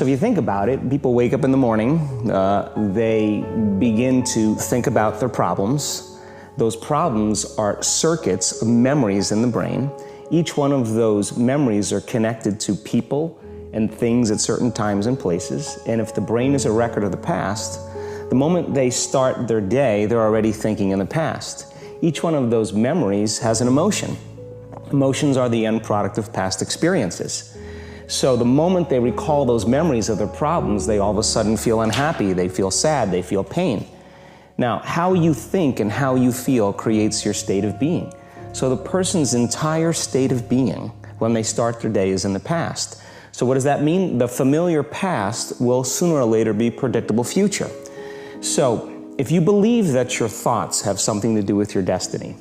So if you think about it, people wake up in the morning, they begin to think about their problems. Those problems are circuits of memories in the brain. Each one of those memories are connected to people and things at certain times and places. And if the brain is a record of the past, the moment they start their day, they're already thinking in the past. Each one of those memories has an emotion. Emotions are the end product of past experiences. So the moment they recall those memories of their problems, they all of a sudden feel unhappy, they feel sad, they feel pain. Now, how you think and how you feel creates your state of being. So the person's entire state of being when they start their day is in the past. So what does that mean? The familiar past will sooner or later be predictable future. So if you believe that your thoughts have something to do with your destiny,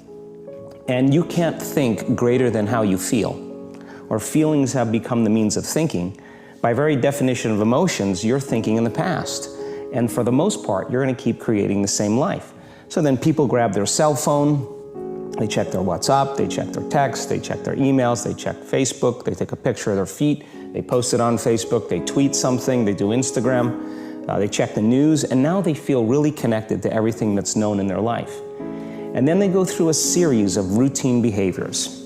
and you can't think greater than how you feel, or feelings have become the means of thinking, by very definition of emotions, you're thinking in the past. And for the most part, you're going to keep creating the same life. So then people grab their cell phone, they check their WhatsApp, they check their text, they check their emails, they check Facebook, they take a picture of their feet, they post it on Facebook, they tweet something, they do Instagram, they check the news, and now they feel really connected to everything that's known in their life. And then they go through a series of routine behaviors.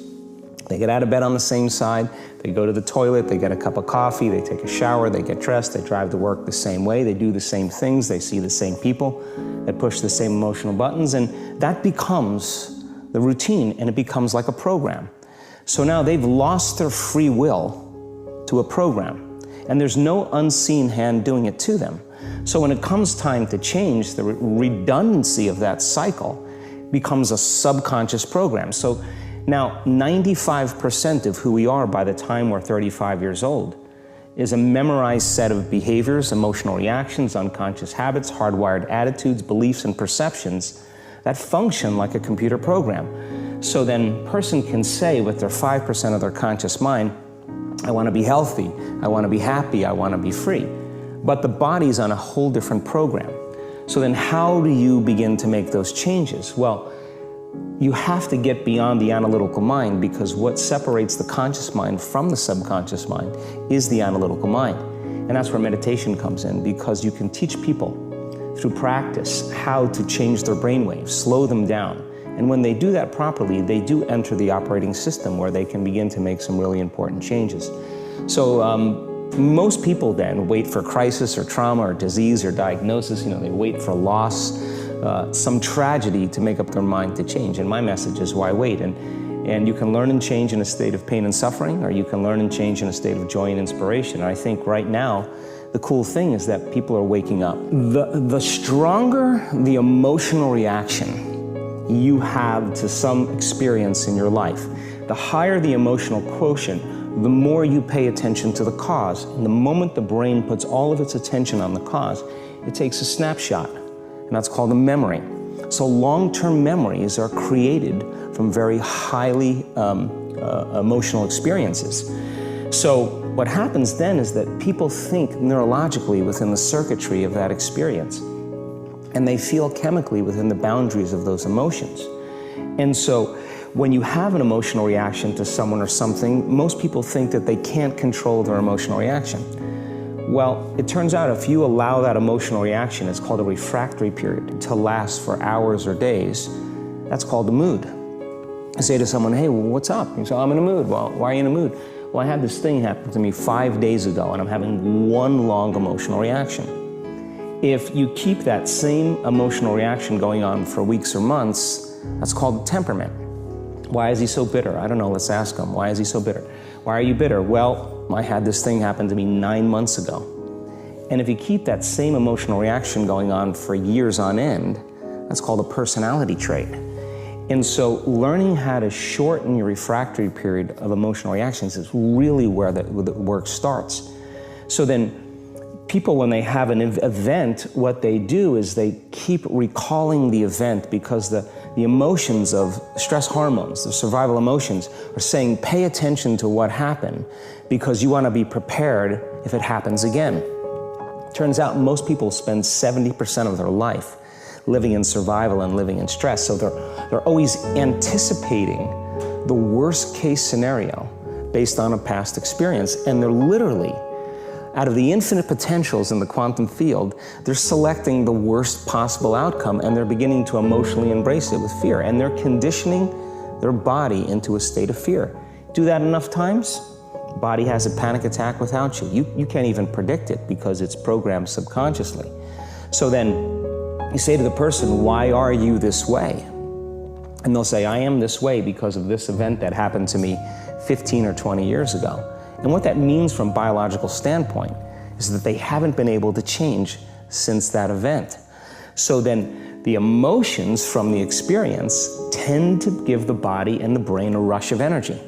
They get out of bed on the same side, they go to the toilet, they get a cup of coffee, they take a shower, they get dressed, they drive to work the same way, they do the same things, they see the same people, they push the same emotional buttons, and that becomes the routine, and it becomes like a program. So now they've lost their free will to a program, and there's no unseen hand doing it to them. So when it comes time to change, the redundancy of that cycle becomes a subconscious program. So now 95% of who we are by the time we're 35 years old is a memorized set of behaviors, emotional reactions, unconscious habits, hardwired attitudes, beliefs, and perceptions that function like a computer program. So then a person can say with their 5% of their conscious mind, I want to be healthy, I want to be happy, I want to be free. But the body's on a whole different program. So then how do you begin to make those changes? Well, you have to get beyond the analytical mind, because what separates the conscious mind from the subconscious mind is the analytical mind. And that's where meditation comes in, because you can teach people through practice how to change their brainwaves, slow them down. And when they do that properly, they do enter the operating system where they can begin to make some really important changes. So most people then wait for crisis or trauma or disease or diagnosis. They wait for loss, some tragedy to make up their mind to change. And my message is, why wait? And you can learn and change in a state of pain and suffering, or you can learn and change in a state of joy and inspiration. And I think right now, the cool thing is that people are waking up. The stronger the emotional reaction you have to some experience in your life, the higher the emotional quotient, the more you pay attention to the cause. And the moment the brain puts all of its attention on the cause, it takes a snapshot, and that's called a memory. So long-term memories are created from very highly emotional experiences. So what happens then is that people think neurologically within the circuitry of that experience, and they feel chemically within the boundaries of those emotions. And so when you have an emotional reaction to someone or something, most people think that they can't control their emotional reaction. Well, it turns out if you allow that emotional reaction, it's called a refractory period, to last for hours or days, that's called a mood. I say to someone, hey, what's up? You say, I'm in a mood. Well, why are you in a mood? Well, I had this thing happen to me 5 days ago, and I'm having one long emotional reaction. If you keep that same emotional reaction going on for weeks or months, that's called temperament. Why is he so bitter? I don't know, let's ask him. Why is he so bitter? Why are you bitter? Well, I had this thing happen to me 9 months ago. And if you keep that same emotional reaction going on for years on end, that's called a personality trait. And so learning how to shorten your refractory period of emotional reactions is really where the work starts. So then people, when they have an event, what they do is they keep recalling the event, because the emotions of stress hormones, the survival emotions, are saying, pay attention to what happened, because you want to be prepared if it happens again. Turns out most people spend 70% of their life living in survival and living in stress. So they're always anticipating the worst case scenario based on a past experience. And they're literally out of the infinite potentials in the quantum field, they're selecting the worst possible outcome, and they're beginning to emotionally embrace it with fear, and they're conditioning their body into a state of fear. Do that enough times, body has a panic attack without you. You can't even predict it because it's programmed subconsciously. So then you say to the person, why are you this way? And they'll say, I am this way because of this event that happened to me 15 or 20 years ago. And what that means from a biological standpoint is that they haven't been able to change since that event. So then the emotions from the experience tend to give the body and the brain a rush of energy.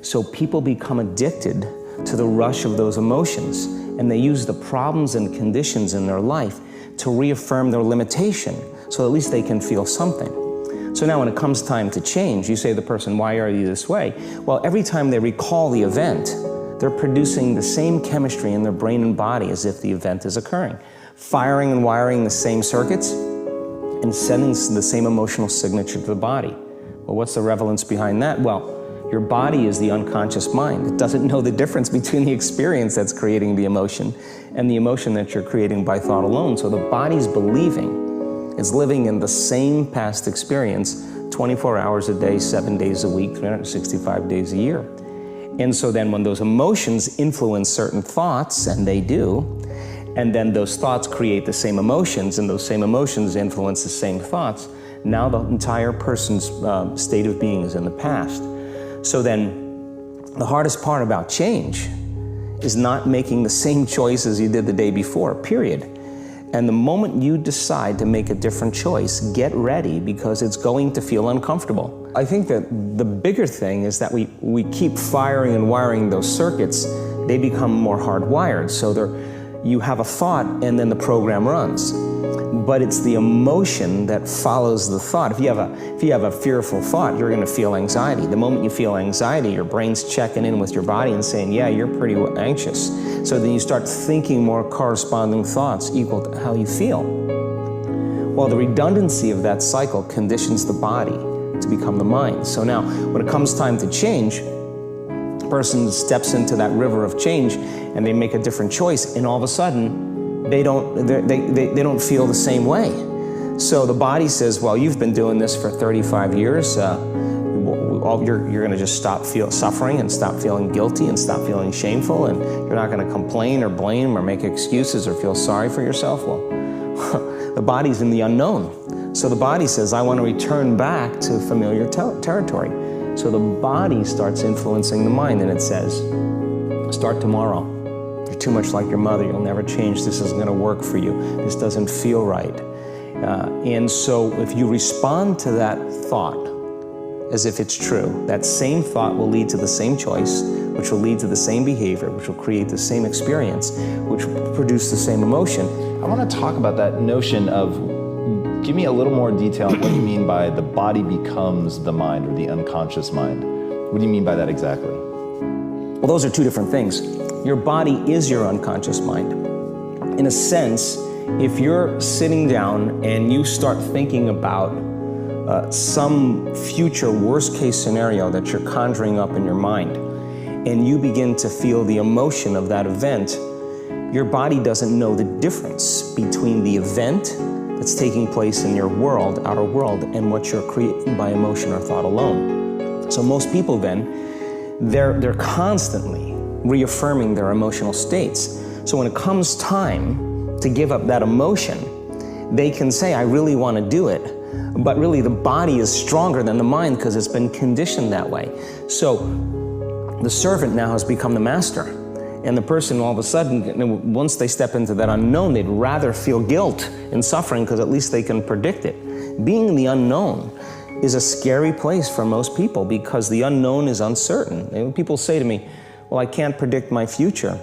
So people become addicted to the rush of those emotions, and they use the problems and conditions in their life to reaffirm their limitation, so at least they can feel something. So now when it comes time to change, you say to the person, why are you this way? Well, every time they recall the event, they're producing the same chemistry in their brain and body as if the event is occurring, firing and wiring the same circuits and sending the same emotional signature to the body. Well, what's the relevance behind that? Well, your body is the unconscious mind. It doesn't know the difference between the experience that's creating the emotion and the emotion that you're creating by thought alone. So the body's believing it's living in the same past experience 24 hours a day, 7 days a week, 365 days a year. And so then when those emotions influence certain thoughts, and they do, and then those thoughts create the same emotions, and those same emotions influence the same thoughts, now the entire person's state of being is in the past. So then the hardest part about change is not making the same choices you did the day before, period. And the moment you decide to make a different choice, get ready, because it's going to feel uncomfortable. I think that the bigger thing is that we keep firing and wiring those circuits. They become more hardwired. So you have a thought and then the program runs. But it's the emotion that follows the thought. If you have a fearful thought, you're going to feel anxiety. The moment you feel anxiety, your brain's checking in with your body and saying, yeah, you're pretty anxious. So then you start thinking more corresponding thoughts equal to how you feel. Well, the redundancy of that cycle conditions the body to become the mind. So now, when it comes time to change, a person steps into that river of change and they make a different choice, and all of a sudden, they don't feel the same way. So the body says, well, you've been doing this for 35 years. You're going to just stop suffering and stop feeling guilty and stop feeling shameful, and you're not going to complain or blame or make excuses or feel sorry for yourself. Well, the body's in the unknown. So the body says, I want to return back to familiar territory. So the body starts influencing the mind, and it says, start tomorrow. You're too much like your mother. You'll never change. This isn't going to work for you. This doesn't feel right. And so if you respond to that thought as if it's true, that same thought will lead to the same choice, which will lead to the same behavior, which will create the same experience, which will produce the same emotion. I want to talk about that notion of, give me a little more detail on what you mean by the body becomes the mind, or the unconscious mind. What do you mean by that exactly? Well, those are two different things. Your body is your unconscious mind. In a sense, if you're sitting down and you start thinking about some future worst-case scenario that you're conjuring up in your mind, and you begin to feel the emotion of that event, your body doesn't know the difference between the event that's taking place in your world, outer world, and what you're creating by emotion or thought alone. So most people then, they're constantly reaffirming their emotional states. So when it comes time to give up that emotion, they can say, I really want to do it, but really the body is stronger than the mind because it's been conditioned that way. So the servant now has become the master, and the person all of a sudden, once they step into that unknown, they'd rather feel guilt and suffering because at least they can predict it. Being in the unknown is a scary place for most people because the unknown is uncertain. And people say to me, well, I can't predict my future.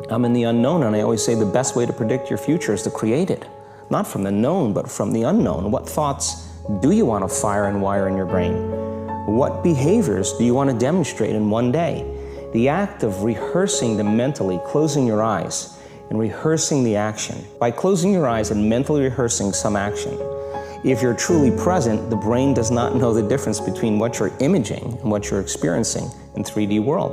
I'm in the unknown, and I always say the best way to predict your future is to create it. Not from the known, but from the unknown. What thoughts do you want to fire and wire in your brain? What behaviors do you want to demonstrate in one day? The act of rehearsing them mentally, closing your eyes and rehearsing the action. By closing your eyes and mentally rehearsing some action, if you're truly present, the brain does not know the difference between what you're imaging and what you're experiencing in 3D world.